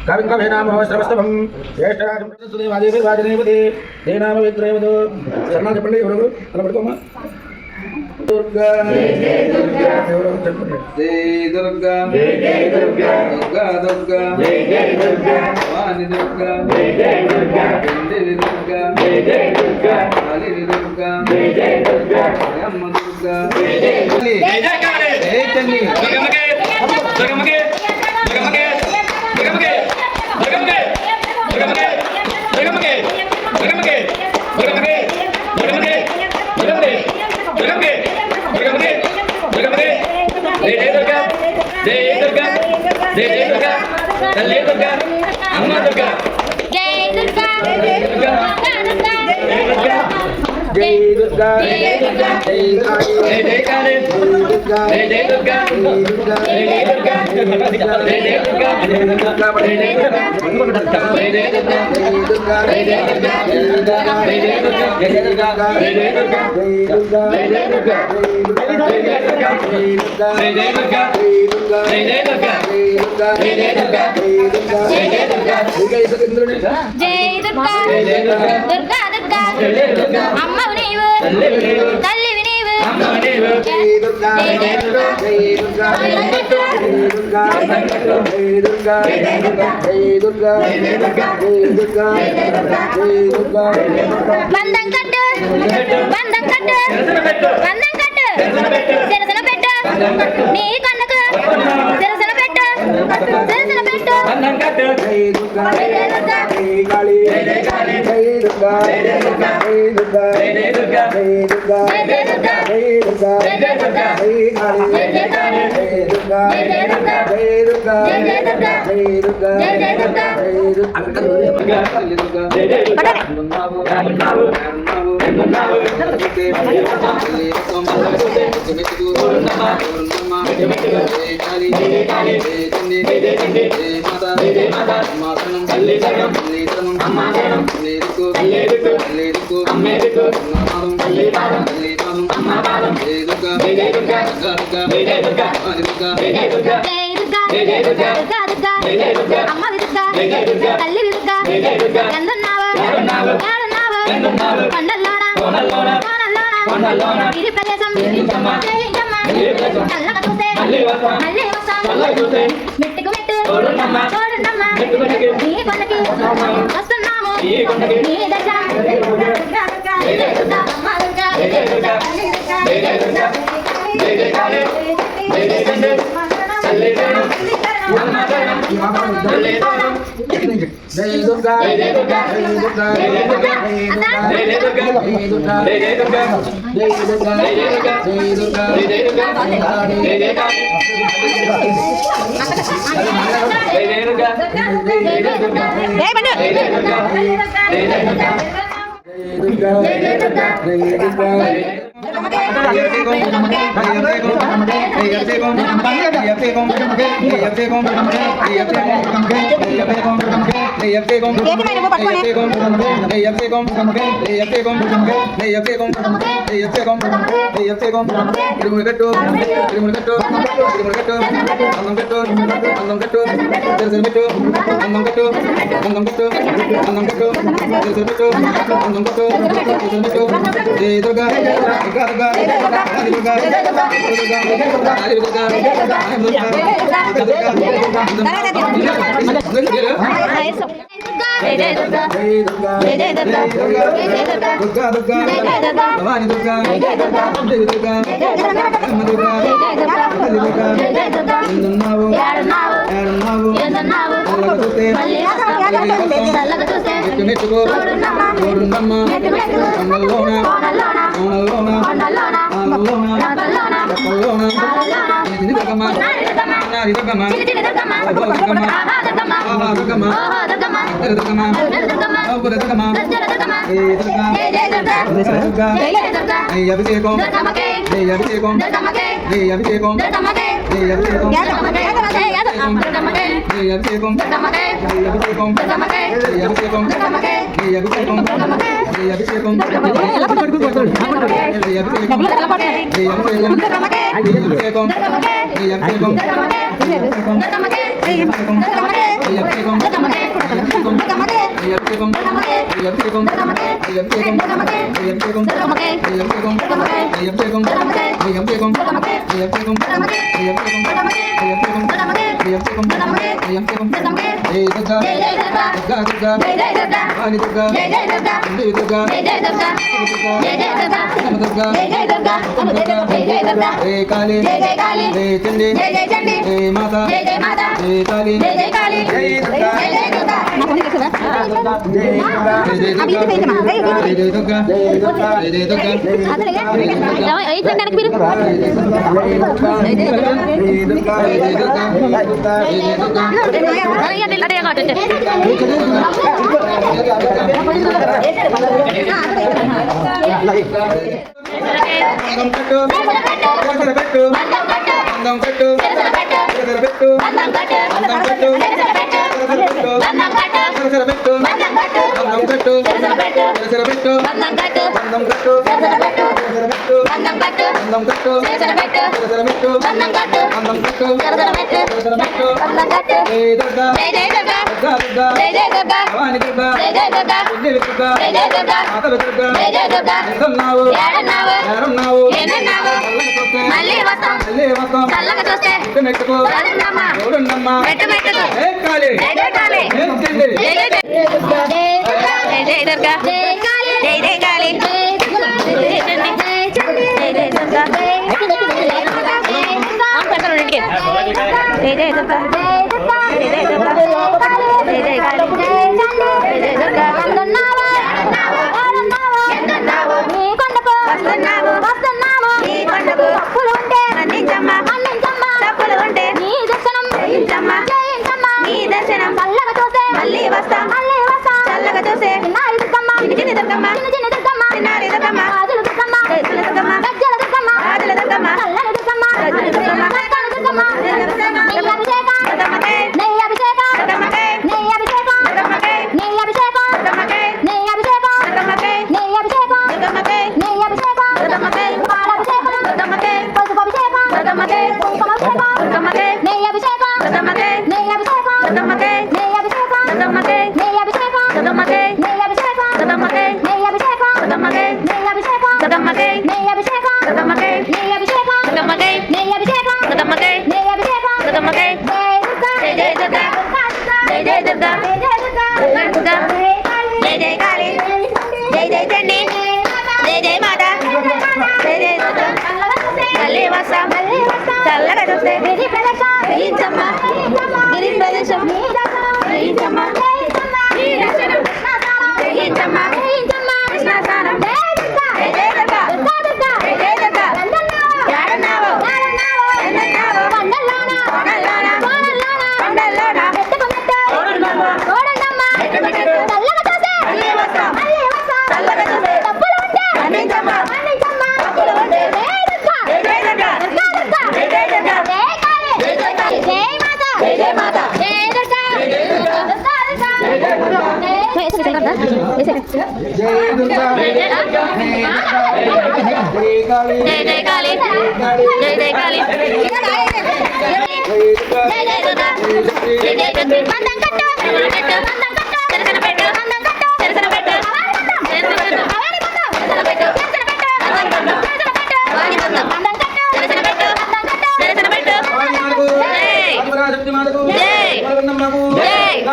కవింకవేనామోశ్రవస్తవం జ్యేష్ఠరాజదేవాదేవాజనేపదే దేనామ విద్రేవదో సన్నా చెప్పండి ఎవరు అలా పడుకోమా దుర్గా దుర్గా దుర్గా దుర్గా దుర్గా వాణి దుర్గా దేవి దుర్గా కాళీ దుర్గా అమ్మ దుర్గా జై తల్లి అమ్మవు నీవు తల్లివి నీవు బంధం కట్టు బంధం కట్టు బంధం కట్టు తెరసల పెట్టు నీ కన్నుకు తెరసల పెట్టు తెరసల పెట్టు మెట్టుకు మెట్టు వస్తున్నాము నీ దశ అభిషేకం దుర్గమ్మకే దుర్గమ్మకే దుర్గమ్మకే దుర్గమ్మకే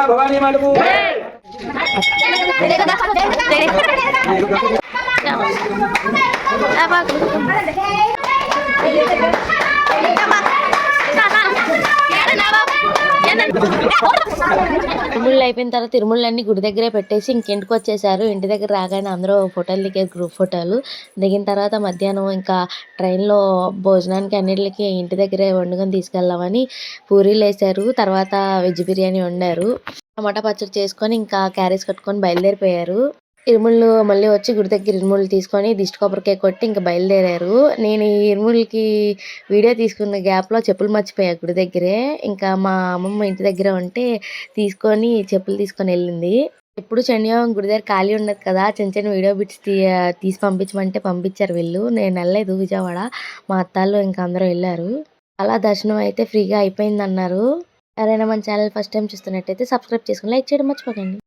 భవానీ మాటకు తిరుమల అయిపోయిన తర్వాత తిరుమలన్నీ గుడి దగ్గరే పెట్టేసి ఇంటికి వచ్చేసారు. ఇంటి దగ్గర రాగానే అందరూ ఫోటోలు దిగారు, గ్రూప్ ఫోటోలు దిగిన తర్వాత మధ్యాహ్నం ఇంకా ట్రైన్లో భోజనానికి అన్నిటికి ఇంటి దగ్గరే వండుకొని తీసుకెళ్దామని పూరీలు వేసారు. తర్వాత వెజ్ బిర్యానీ వండారు. టమాటా పచ్చడి చేసుకొని ఇంకా క్యారేజ్ కట్టుకొని బయలుదేరిపోయారు. ఇరుముళ్ళు మళ్ళీ వచ్చి గుడి దగ్గర ఇరుముళ్ళు తీసుకొని దిష్టి కొబ్బరికాయ కొట్టి ఇంకా బయలుదేరారు. నేను ఈ ఇరుముళ్ళకి వీడియో తీసుకున్న గ్యాప్లో చెప్పులు మర్చిపోయా గుడి దగ్గరే. ఇంకా మా అమ్మమ్మ ఇంటి దగ్గర ఉంటే తీసుకొని చెప్పులు తీసుకొని వెళ్ళింది. ఎప్పుడు శనివారం గుడి దగ్గర ఖాళీ ఉండదు కదా, చిన్న చిన్న వీడియో బిట్స్ తీసి పంపించమంటే పంపించారు వీళ్ళు. నేను వెళ్ళలేదు విజయవాడ, మా అత్తాళ్ళు ఇంకా అందరూ వెళ్ళారు. అలా దర్శనం అయితే ఫ్రీగా అయిపోయిందన్నారు. ఎవరైనా మన ఛానల్ ఫస్ట్ టైం చూస్తున్నట్టయితే సబ్స్క్రైబ్ చేసుకుని లైక్ చేయడం మర్చిపోకండి.